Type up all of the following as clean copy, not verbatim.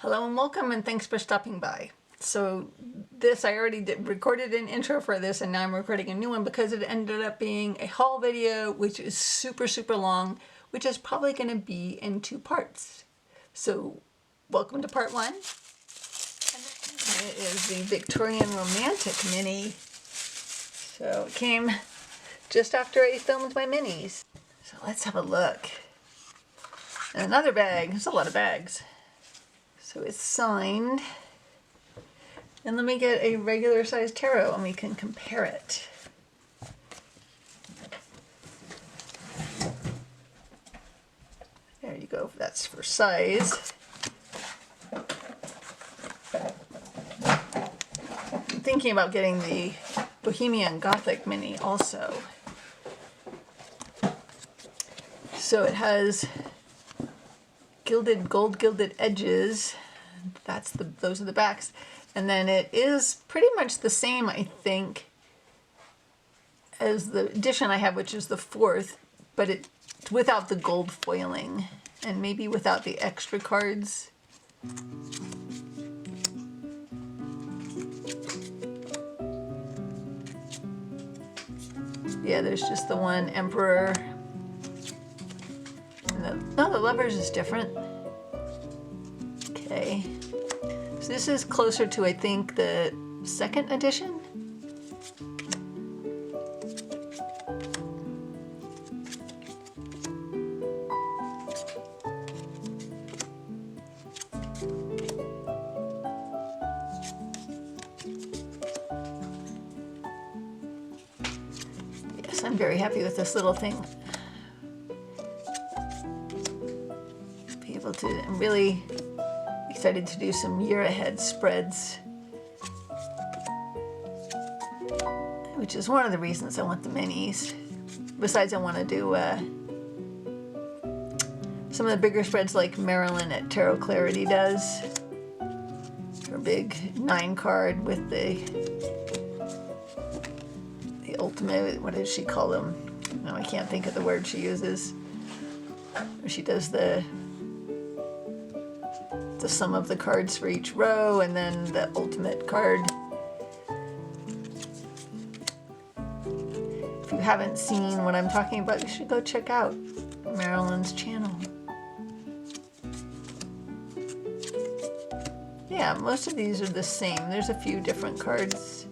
Hello and welcome, and thanks for stopping by. So this, I already recorded an intro for this, and now I'm recording a new one because it ended up being a haul video, which is super long, which is probably going to be in two parts. So welcome to part one. It is the Victorian Romantic Mini. So it came just after I filmed my minis. So let's have a look. And another bag. There's a lot of bags. So it's signed. And let me get a regular size tarot and we can compare it. There you go. That's for size. I'm thinking about getting the Bohemian Gothic Mini also. So it has gold gilded edges. Those are the backs. And then it is pretty much the same, I think, as the edition I have, which is the 4th, but it's without the gold foiling and maybe without the extra cards. Yeah, there's just the one Emperor. And the Lovers is different. Okay. So this is closer to, I think, the 2nd edition. Yes, I'm very happy with this little thing. Be able to, I'm really excited to do some year ahead spreads, which is one of the reasons I want the minis. Besides, I want to do some of the bigger spreads like Marilyn at Tarot Clarity does. Her big 9 card with the ultimate, what does she call them? No, I can't think of the word she uses. She does the sum of the cards for each row, and then the ultimate card. If you haven't seen what I'm talking about, you should go check out Marilyn's channel. Yeah, most of these are the same. There's a few different cards.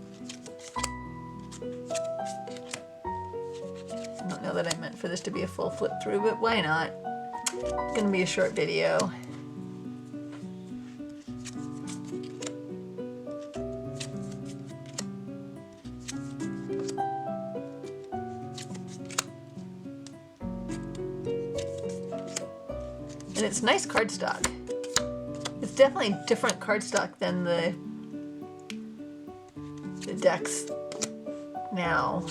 I don't know that I meant for this to be a full flip through, but why not? It's going to be a short video. And it's nice cardstock. It's definitely different cardstock than the decks now.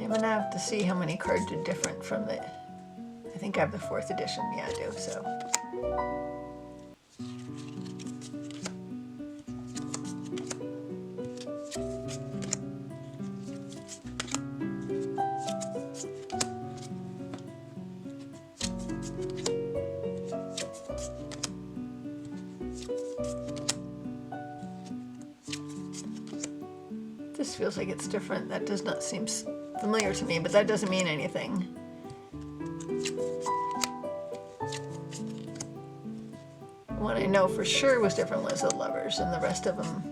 I'm gonna have to see how many cards are different from the, I think I have the 4th edition, yeah I do, so. This feels like it's different. That does not seem familiar to me, but that doesn't mean anything. What I know for sure was different was the Lovers, and the rest of them.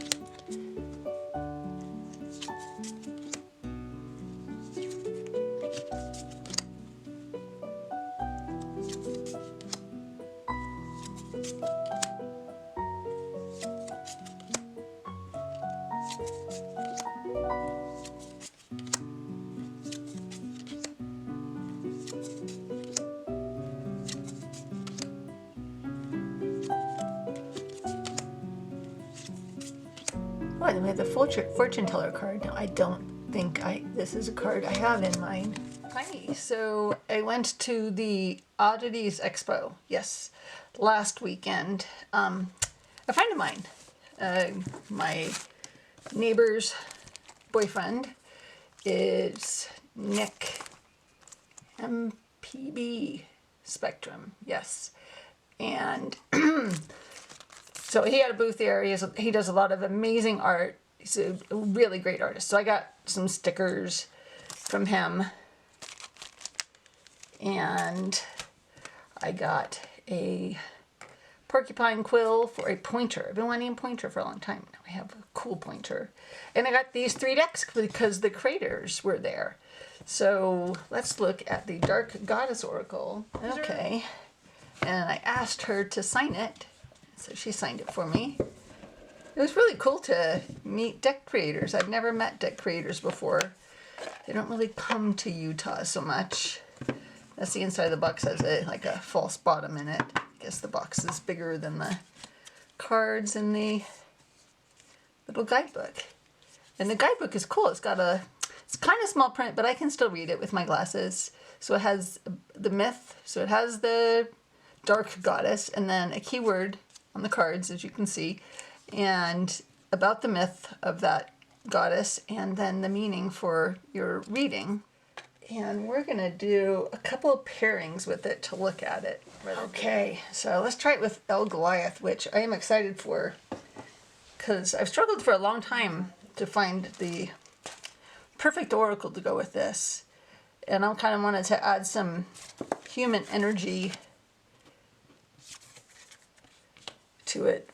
Oh, and we have the fortune teller card. No, I don't think this is a card I have in mine. Hi, so I went to the Oddities Expo, yes, last weekend. A friend of mine, my neighbor's boyfriend, is Nick MPB Spectrum, yes. And so he had a booth there. He does a lot of amazing art. He's a really great artist. So I got some stickers from him. And I got a porcupine quill for a pointer. I've been wanting a pointer for a long time. Now I have a cool pointer. And I got these 3 decks because the creators were there. So let's look at the Dark Goddess Oracle. Okay. And I asked her to sign it. So she signed it for me. It was really cool to meet deck creators. I've never met deck creators before. They don't really come to Utah so much. That's the inside of the box. Has like a false bottom in it. I guess the box is bigger than the cards in the little guidebook. And the guidebook is cool. It's kind of small print, but I can still read it with my glasses. So it has the myth. So it has the Dark Goddess and then a keyword on the cards, as you can see, and about the myth of that goddess, and then the meaning for your reading. And we're going to do a couple of pairings with it to look at it. Okay, so let's try it with El Goliath, which I am excited for, because I've struggled for a long time to find the perfect oracle to go with this. And I kind of wanted to add some human energy to it.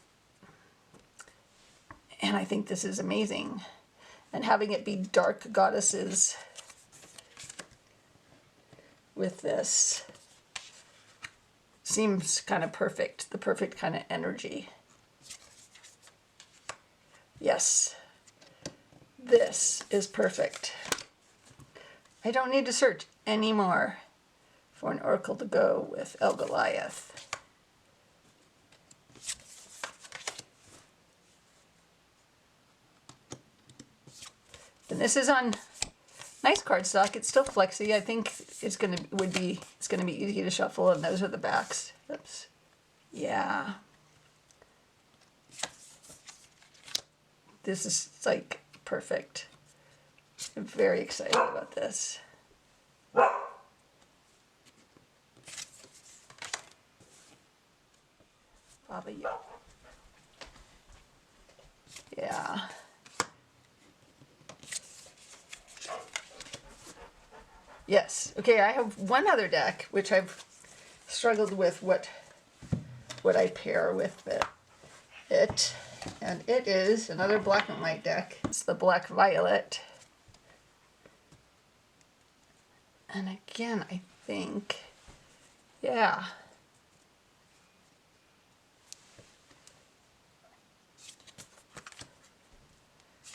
And I think this is amazing. And having it be dark goddesses with this seems kind of perfect, the perfect kind of energy. Yes, this is perfect. I don't need to search anymore for an oracle to go with El Goliath. And this is on nice cardstock. It's still flexy. I think it's gonna be easy to shuffle, and those are the backs. Oops. Yeah. This is like perfect. I'm very excited about this. Baba Yo. Yeah. Yes. Okay, I have one other deck which I've struggled with what I pair with it. And it is another black and white deck. It's the Black Violet. And again, I think, yeah.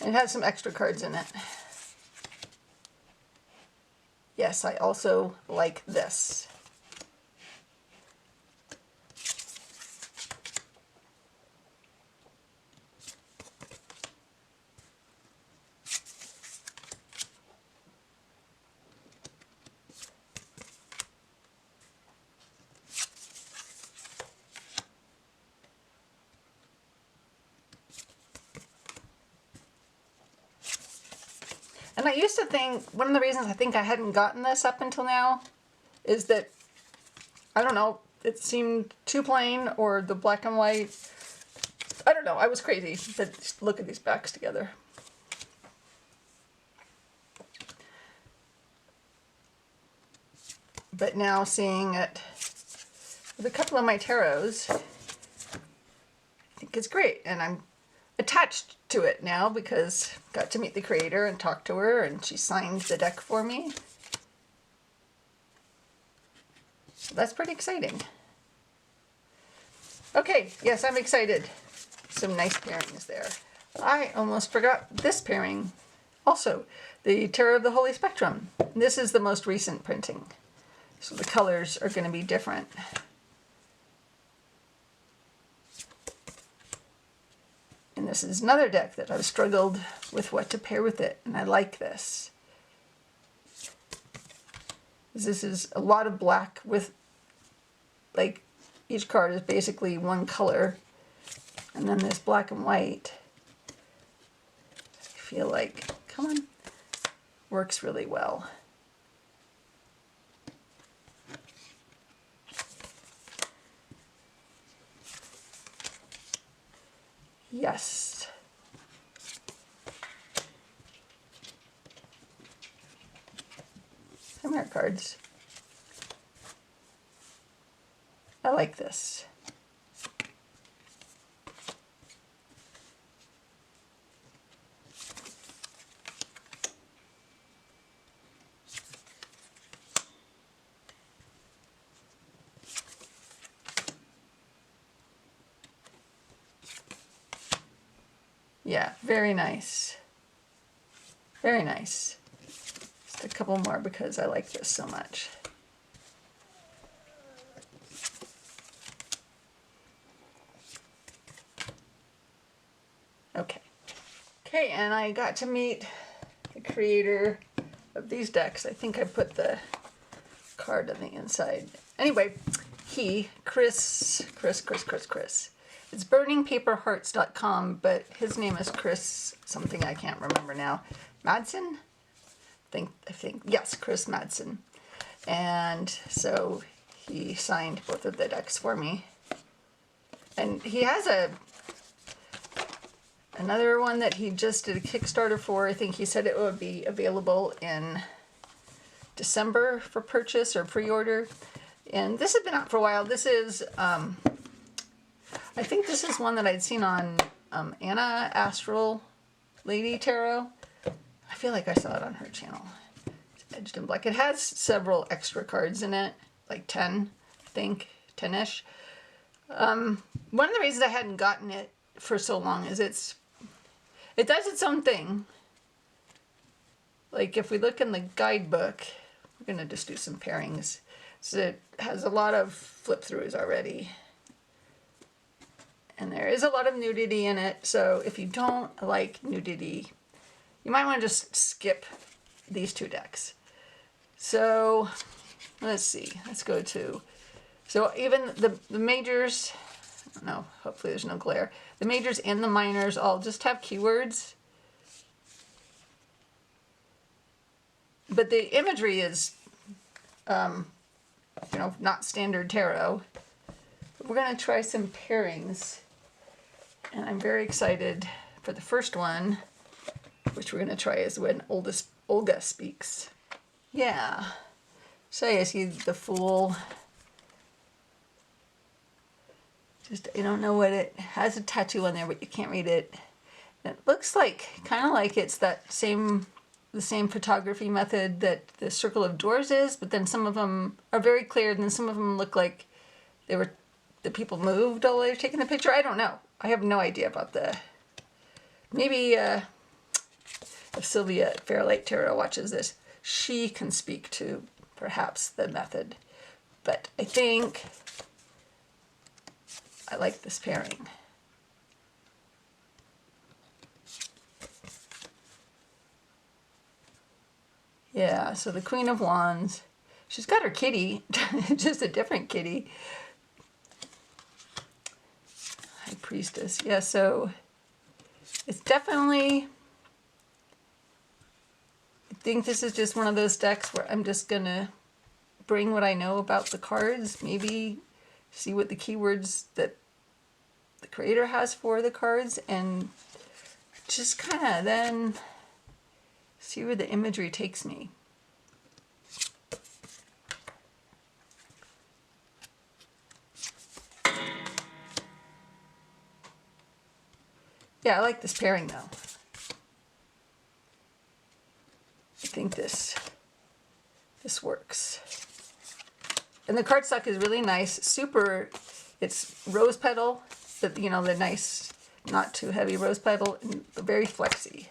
It has some extra cards in it. Yes, I also like this. And I used to think, one of the reasons I think I hadn't gotten this up until now is that, I don't know, it seemed too plain, or the black and white, I don't know, I was crazy. But just look at these backs together. But now seeing it with a couple of my tarots, I think it's great. And I'm attached to it now because I got to meet the creator and talk to her, and she signed the deck for me. So that's pretty exciting. Okay, yes, I'm excited. Some nice pairings there. I almost forgot this pairing. Also, the Tarot of the Holy Spectrum. This is the most recent printing, so the colors are going to be different. And this is another deck that I've struggled with what to pair with it, and I like this. This is a lot of black with, like, each card is basically one color, and then this black and white, I feel like, come on, works really well. Yes. Come here, cards. I like this. Yeah, very nice. Very nice. Just a couple more because I like this so much. Okay. Okay, and I got to meet the creator of these decks. I think I put the card on the inside. Anyway, Chris. It's burningpaperhearts.com, but his name is Chris something I can't remember now. Madsen? I think, yes, Chris Madsen. And so he signed both of the decks for me. And he has another one that he just did a Kickstarter for. I think he said it would be available in December for purchase or pre-order. And this has been out for a while. This is, I think this is one that I'd seen on Anna Astral Lady Tarot. I feel like I saw it on her channel. It's edged in black. It has several extra cards in it, like 10, I think, 10-ish. One of the reasons I hadn't gotten it for so long is it does its own thing. Like if we look in the guidebook, we're going to just do some pairings. So it has a lot of flip throughs already. And there is a lot of nudity in it, so if you don't like nudity, you might want to just skip these two decks. So, let's see. Let's go to... So even the majors... No, hopefully there's no glare. The majors and the minors all just have keywords. But the imagery is, not standard tarot. But we're going to try some pairings. And I'm very excited for the first one, which we're going to try is when Olga speaks. Yeah. So I see the Fool. Just, I don't know what it has a tattoo on there, but you can't read it. And it looks like, kind of like it's the same photography method that the Circle of Doors is, but then some of them are very clear, and then some of them look like the people moved while they were taking the picture. I don't know. I have no idea about maybe if Sylvia at Fairlight Tarot watches this, she can speak to perhaps the method. But I think I like this pairing. Yeah, so the Queen of Wands. She's got her kitty, just a different kitty. High Priestess. Yeah, so it's definitely... I think this is just one of those decks where I'm just going to bring what I know about the cards. Maybe see what the keywords that the creator has for the cards, and just kind of then see where the imagery takes me. Yeah, I like this pairing though. I think this works. And the cardstock is really nice. It's rose petal, the nice, not too heavy rose petal, and very flexy.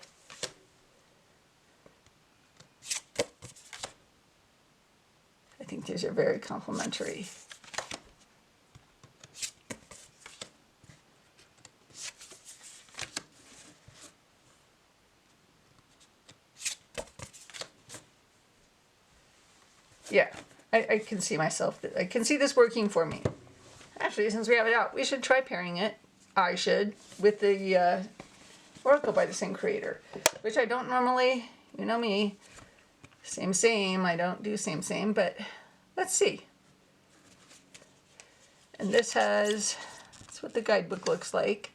I think these are very complementary. Yeah, I can see myself. I can see this working for me. Actually, since we have it out, we should try pairing it. I should, with the Oracle by the same creator, which I don't normally, you know me, same, I don't do same, but let's see. And this has, that's what the guidebook looks like.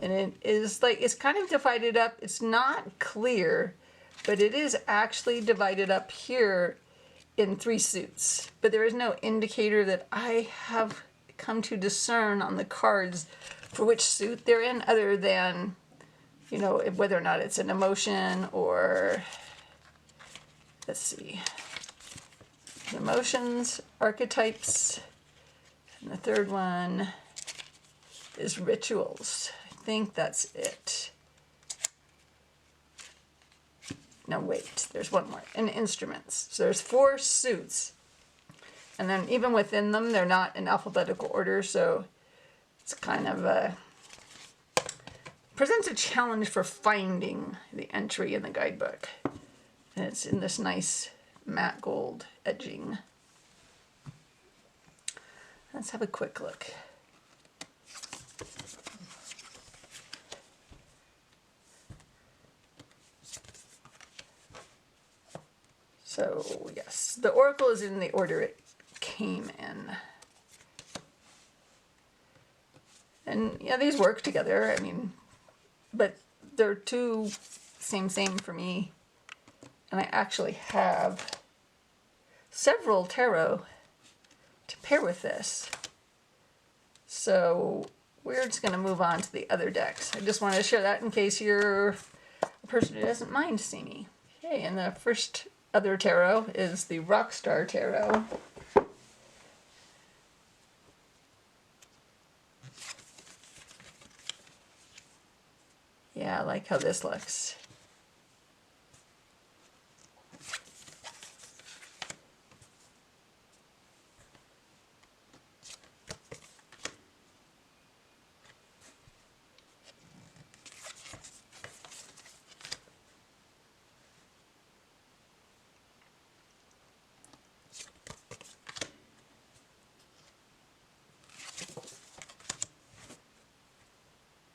And it is like, it's kind of divided up. It's not clear, but it is actually divided up here in 3 suits. But there is no indicator that I have come to discern on the cards for which suit they're in, other than, you know, whether or not it's an emotion or, let's see, emotions, archetypes, and the third one is rituals. I think that's it. No, wait, there's one more, and instruments. So there's 4 suits, and then even within them, they're not in alphabetical order, so it's kind of a, presents a challenge for finding the entry in the guidebook. And it's in this nice matte gold edging. Let's have a quick look. So yes, the Oracle is in the order it came in. And yeah, these work together, I mean, but they're too same for me. And I actually have several tarot to pair with this. So we're just going to move on to the other decks. I just wanted to share that in case you're a person who doesn't mind seeing me. Okay, and the first other tarot is the Rockstar Tarot. Yeah, I like how this looks.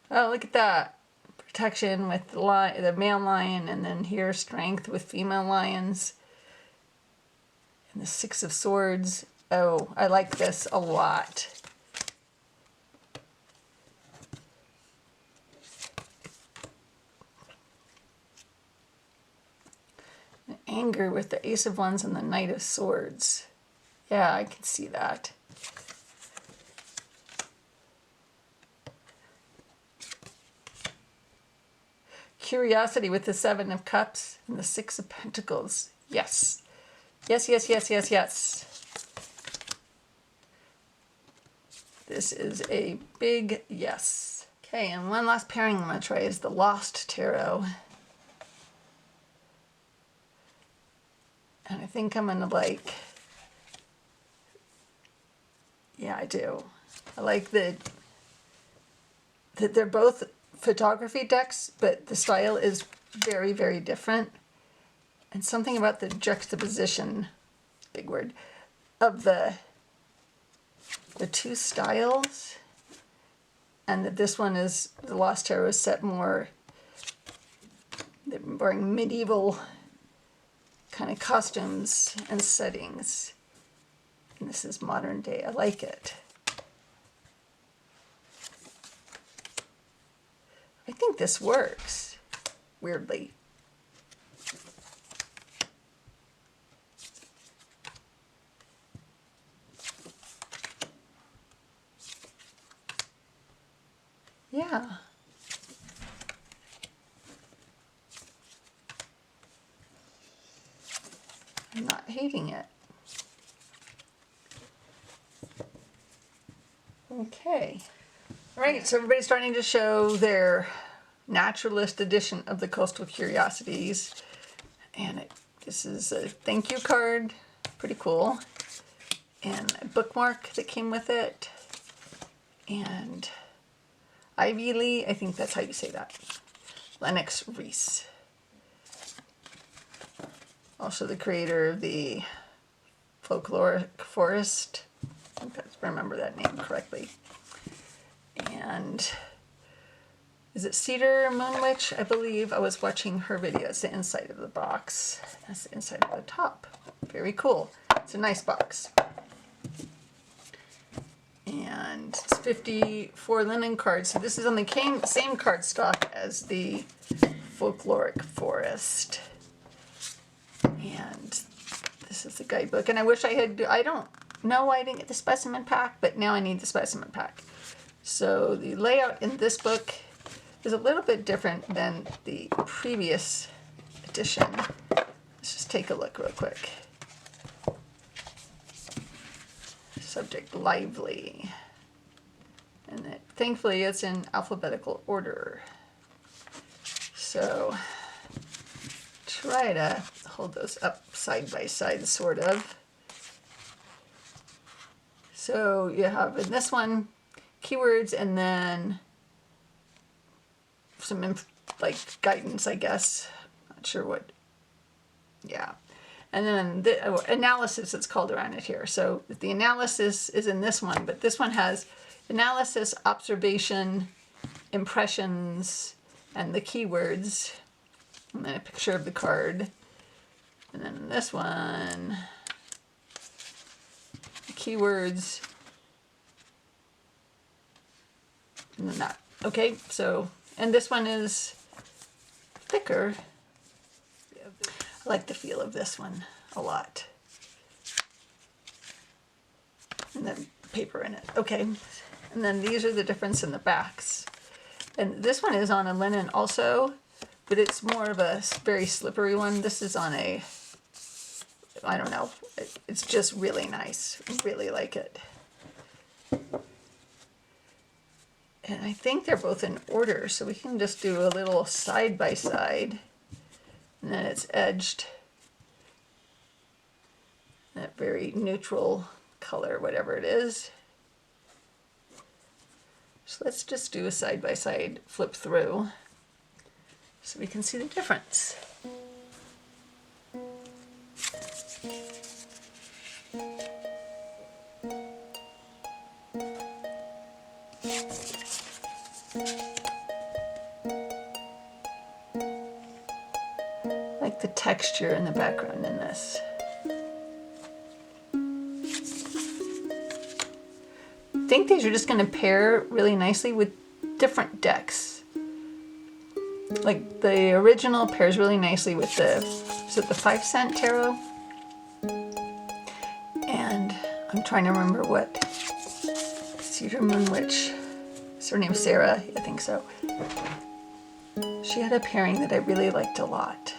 Oh, look at that. Protection with the male lion, and then here strength with female lions. And the 6 of Swords. Oh, I like this a lot. Anger with the Ace of Wands and the Knight of Swords. Yeah, I can see that. Curiosity with the 7 of Cups and the 6 of Pentacles. Yes. Yes. This is a big yes. Okay, and one last pairing I'm going to try is the Lost Tarot. And I think I'm going to like, yeah, I do. I like that they're both photography decks, but the style is very, very different. And something about the juxtaposition, big word, of the 2 styles, and that this one is, the Lost Tarot is set more, they're wearing medieval kind of costumes and settings. And this is modern day. I like it. I think this works, weirdly. Yeah. I'm not hating it. Okay. All right, so everybody's starting to show their Naturalist edition of the Coastal Curiosities. And this is a thank you card. Pretty cool. And a bookmark that came with it. And Ivy Lee, I think that's how you say that. Lennox Reese. Also the creator of the Folkloric Forest. I think I remember that name correctly. And is it Cedar Moon Witch? I believe I was watching her video. It's the inside of the box. That's the inside of the top. Very cool. It's a nice box. And it's 54 linen cards. So this is on the same card stock as the Folkloric Forest. And this is the guidebook. And I wish I had, I don't know why I didn't get the specimen pack, but now I need the specimen pack. So the layout in this book is a little bit different than the previous edition. Let's just take a look real quick. Subject lively. And thankfully it's in alphabetical order. So try to hold those up side by side, sort of. So you have in this one keywords and then some like guidance, I guess. Not sure what. Yeah. And then the analysis, it's called around it here. So the analysis is in this one, but this one has analysis, observation, impressions, and the keywords. And then a picture of the card. And then this one, the keywords. And then that. Okay, so, and this one is thicker. I like the feel of this one a lot. And then paper in it. Okay. And then these are the difference in the backs. And this one is on a linen also, but it's more of a very slippery one. This is on a, I don't know, it's just really nice. I really like it. And I think they're both in order, so we can just do a little side by side. And then it's edged. That very neutral color, whatever it is. So let's just do a side by side flip through so we can see the difference. Like the texture in the background in this. I think these are just going to pair really nicely with different decks. Like the original pairs really nicely with the, is it the 5-cent tarot? And I'm trying to remember what Cedar Moon Witch, is her name Sarah? I think so. She had a pairing that I really liked a lot.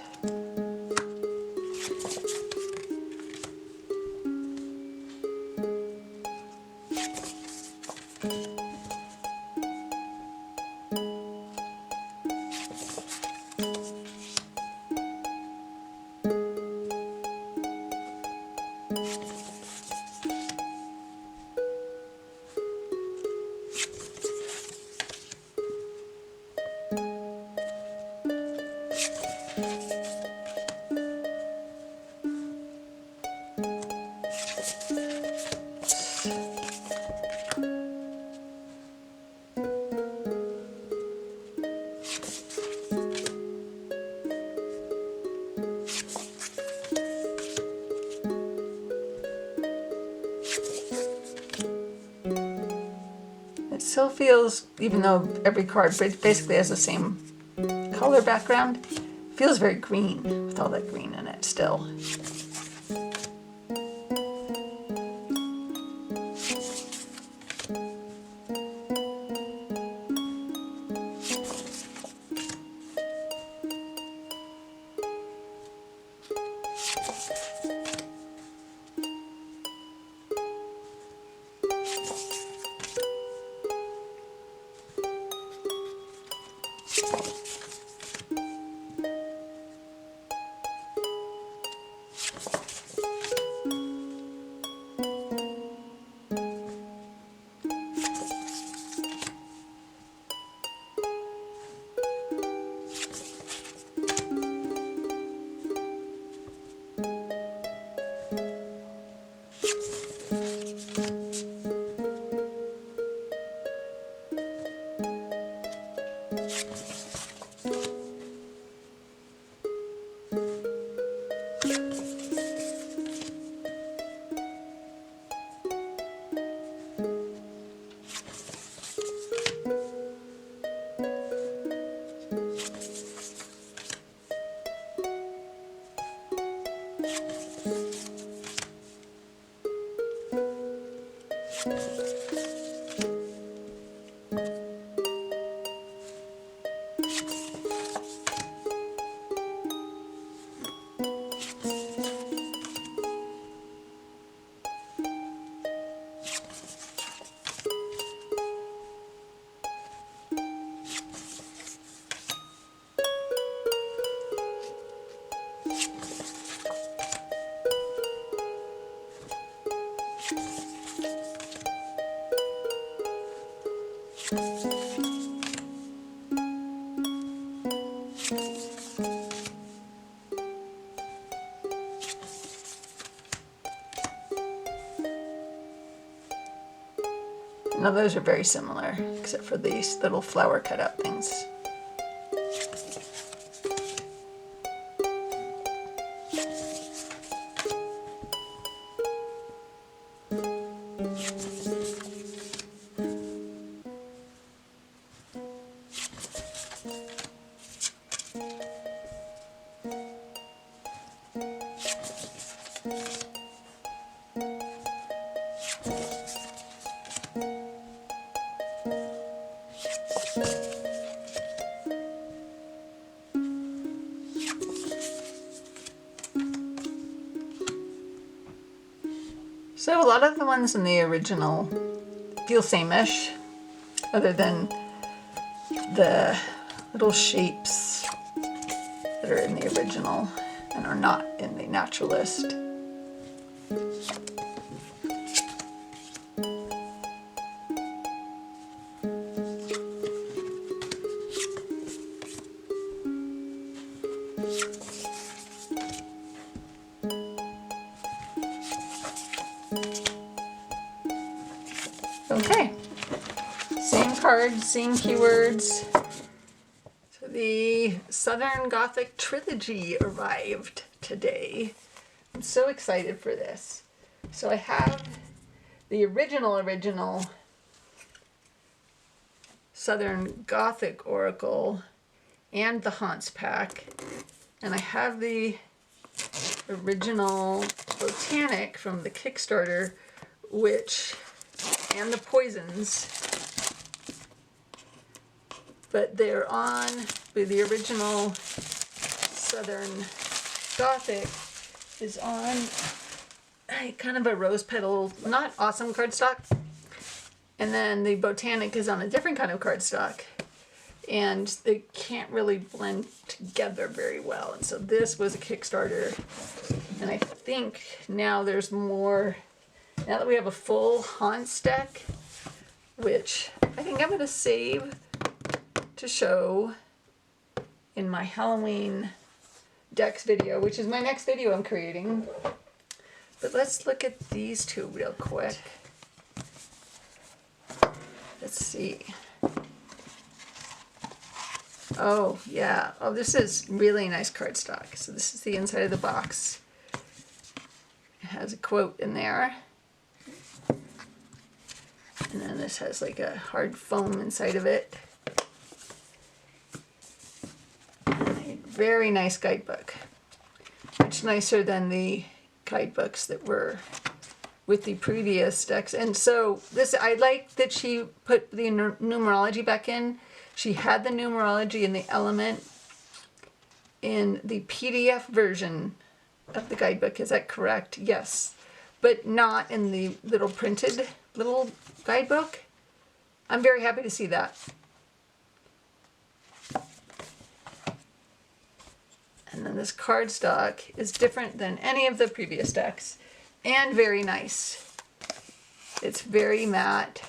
It still feels, even though every card basically has the same color background, feels very green with all that green in it still. Now those are very similar, except for these little flower cutout things. So a lot of the ones in the original feel same-ish, other than the little shapes that are in the original and are not in the Naturalist. Okay, same cards, same keywords. So the Southern Gothic Trilogy arrived today. I'm so excited for this. So I have the original Southern Gothic Oracle and the Haunts pack. And I have the original Botanic from the Kickstarter, and the Poisons, but they're on the original Southern Gothic is on kind of a rose petal, not awesome cardstock, and then the Botanic is on a different kind of cardstock, and they can't really blend together very well. And so this was a Kickstarter, and I think now there's more. Now that we have a full Haunts deck, which I think I'm going to save to show in my Halloween decks video, which is my next video I'm creating. But let's look at these two real quick. Let's see. Oh, yeah. Oh, this is really nice cardstock. So this is the inside of the box. It has a quote in there. And then this has like a hard foam inside of it. And a very nice guidebook. Much nicer than the guidebooks that were with the previous decks. And so this, I like that she put the numerology back in. She had the numerology and the element in the PDF version of the guidebook. Is that correct? Yes. But not in the little printed little guidebook. I'm very happy to see that. And then this cardstock is different than any of the previous decks and very nice. It's very matte,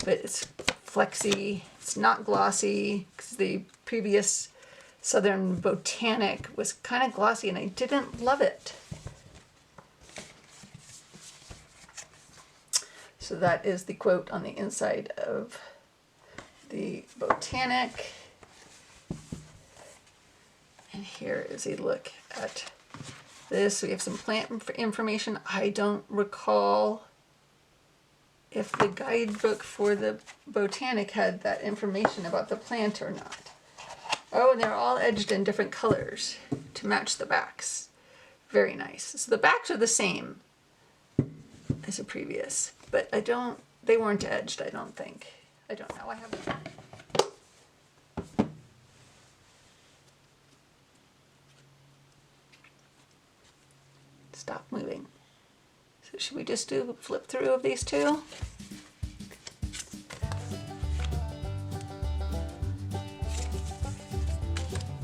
but it's flexy. It's not glossy, because the previous Southern Botanic was kind of glossy and I didn't love it. So that is the quote on the inside of the Botanic. And here is a look at this. We have some plant information. I don't recall if the guidebook for the Botanic had that information about the plant or not. Oh, and they're all edged in different colors to match the backs. Very nice. So the backs are the same as the previous. But they weren't edged, I don't think. I don't know, I haven't. Stop moving. So should we just do a flip through of these two?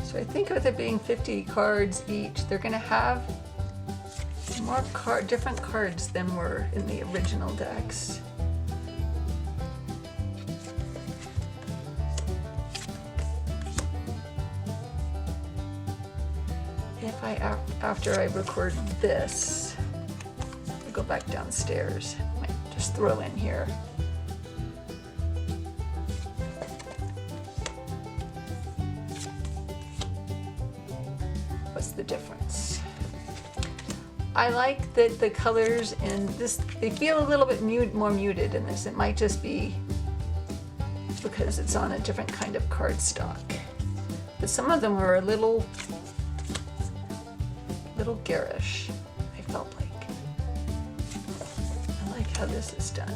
So I think with it being 50 cards each, they're gonna have more different cards than were in the original decks. if I, after I record this, I go back downstairs, I might just throw in here. What's the difference? I like that the colors in this, they feel a little bit more muted in this. It might just be because it's on a different kind of cardstock. But some of them were a little garish, I felt like. I like how this is done.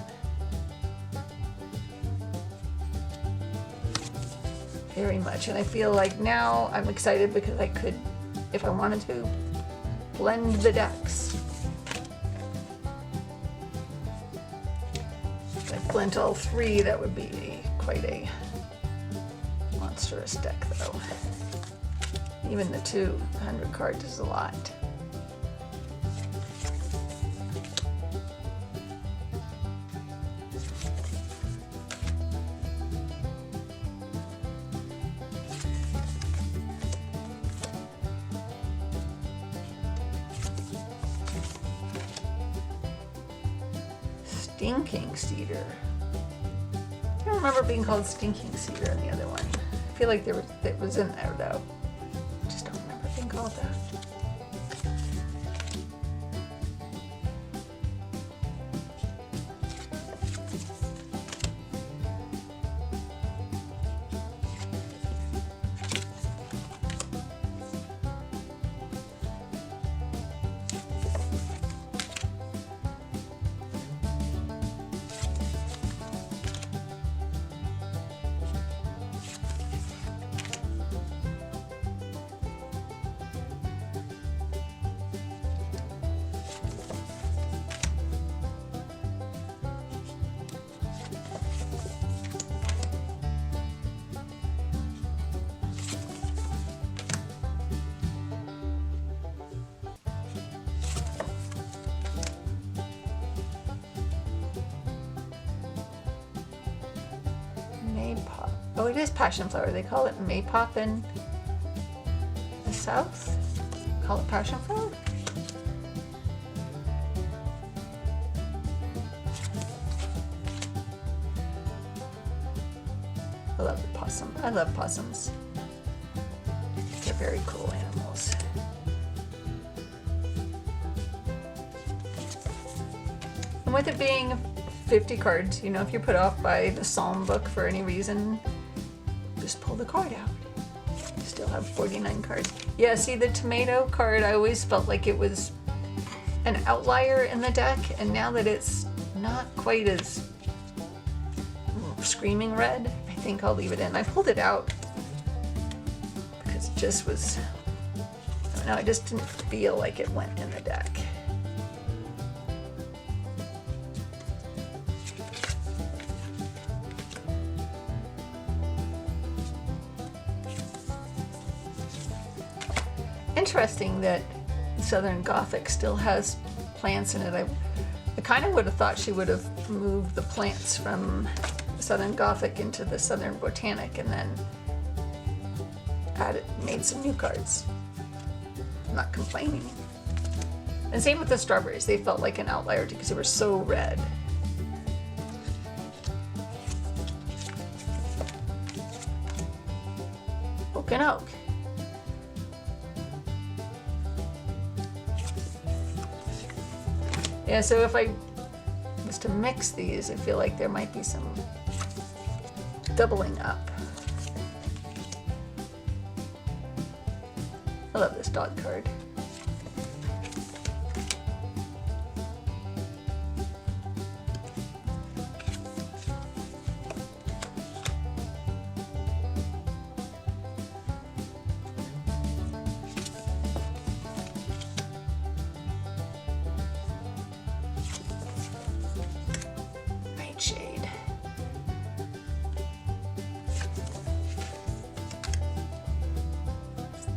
Very much, and I feel like now I'm excited because I could, if I wanted to, blend the decks. If I blend all three, that would be quite a monstrous deck though. Even the 200 cards is a lot. Stinking Cedar. I don't remember being called Stinking Cedar in the other one. I feel like it was in there though. Just don't remember being called that. Maypop. Oh, it is passion flower. They call it maypop in the South. Call it passion flower. I love the possum. I love possums. They're very cool animals. And with it being 50 cards, you know, if you're put off by the Psalm book for any reason, just pull the card out. You still have 49 cards. Yeah, see, the tomato card, I always felt like it was an outlier in the deck, and now that it's not quite as screaming red, I think I'll leave it in. I pulled it out because it just was, I don't know, I just didn't feel like it went in the deck. Interesting that Southern Gothic still has plants in it. I kind of would have thought she would have moved the plants from Southern Gothic into the Southern Botanic and then made some new cards. I'm not complaining. And same with the strawberries. They felt like an outlier because they were so red. Oak and Oak. Yeah, so if I was to mix these, I feel like there might be some doubling up. I love this dog card. Shade.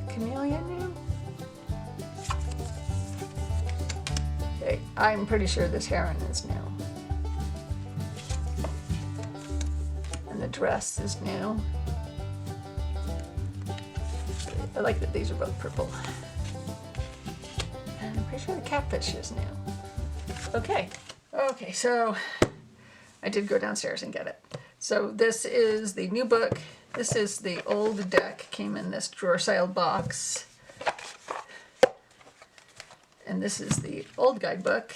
Camellia new? Okay, I'm pretty sure this heron is new. And the dress is new. I like that these are both purple. Here's where the catfish is now. Okay. Okay, so I did go downstairs and get it. So this is the new book. This is the old deck. Came in this drawer-style box. And this is the old guidebook.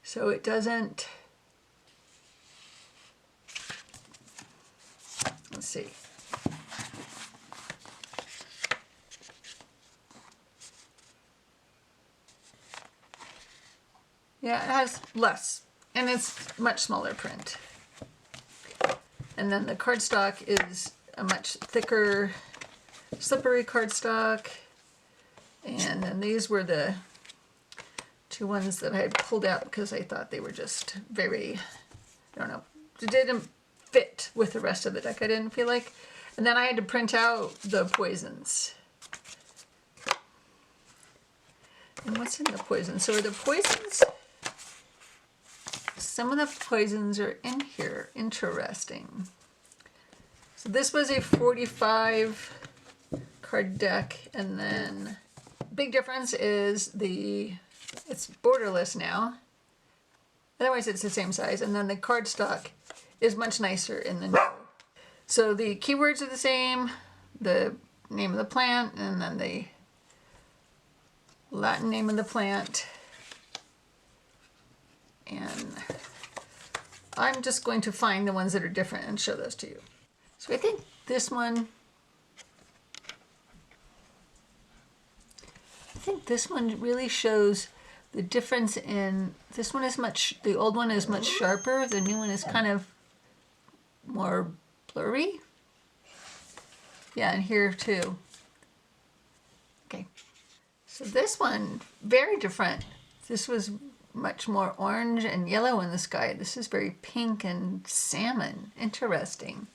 So it doesn't... Let's see. Yeah, it has less, and it's much smaller print. And then the cardstock is a much thicker, slippery cardstock. And then these were the two ones that I had pulled out because I thought they were just very, I don't know, it didn't fit with the rest of the deck, I didn't feel like. And then I had to print out the poisons. And what's in the poisons? So the poisons, some of the poisons are in here. Interesting. So this was a 45 card deck, and then big difference is it's borderless now. Otherwise it's the same size, and then the cardstock is much nicer in the new. So the keywords are the same, the name of the plant, and then the Latin name of the plant. And I'm just going to find the ones that are different and show those to you. So I think this one, really shows the difference in, this one is much, the old one is much sharper, the new one is kind of more blurry. Yeah, and here too. Okay, so this one, very different. This was much more orange and yellow in the sky. This is very pink and salmon. Interesting.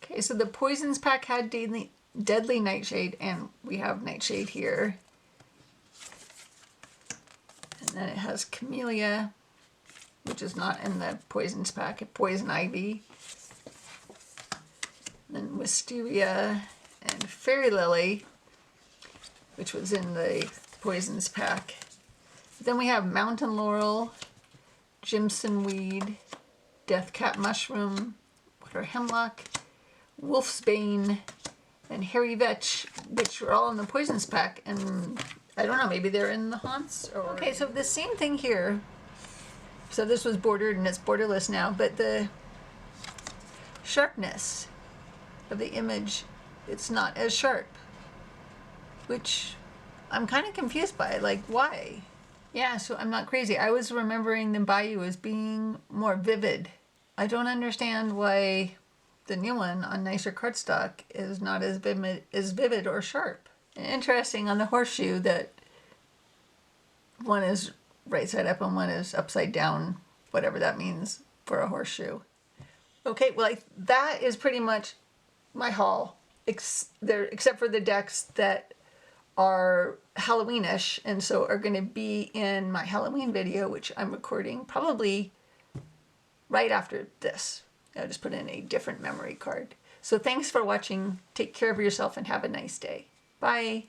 Okay, so the Poisons pack had Deadly Nightshade, and we have Nightshade here. And then it has Camellia, which is not in the Poisons pack, Poison Ivy. And then Wisteria and Fairy Lily, which was in the Poisons pack. Then we have Mountain Laurel, Jimson Weed, Deathcap Mushroom, Water Hemlock, Wolf's Bane, and Hairy Vetch, which are all in the Poisons pack, and I don't know, maybe they're in the Haunts? Or... Okay, so the same thing here. So this was bordered and it's borderless now, but the sharpness of the image, it's not as sharp, which I'm kind of confused by. Like, why? Yeah, so I'm not crazy. I was remembering the Bayou as being more vivid. I don't understand why the new one on nicer cardstock is not as vivid or sharp. And interesting on the horseshoe that one is right side up and one is upside down, whatever that means for a horseshoe. Okay, well, that is pretty much my haul, except for the decks that are Halloweenish and so are going to be in my Halloween video, which I'm recording probably right after this. I'll just put in a different memory card. So thanks for watching. Take care of yourself and have a nice day. Bye.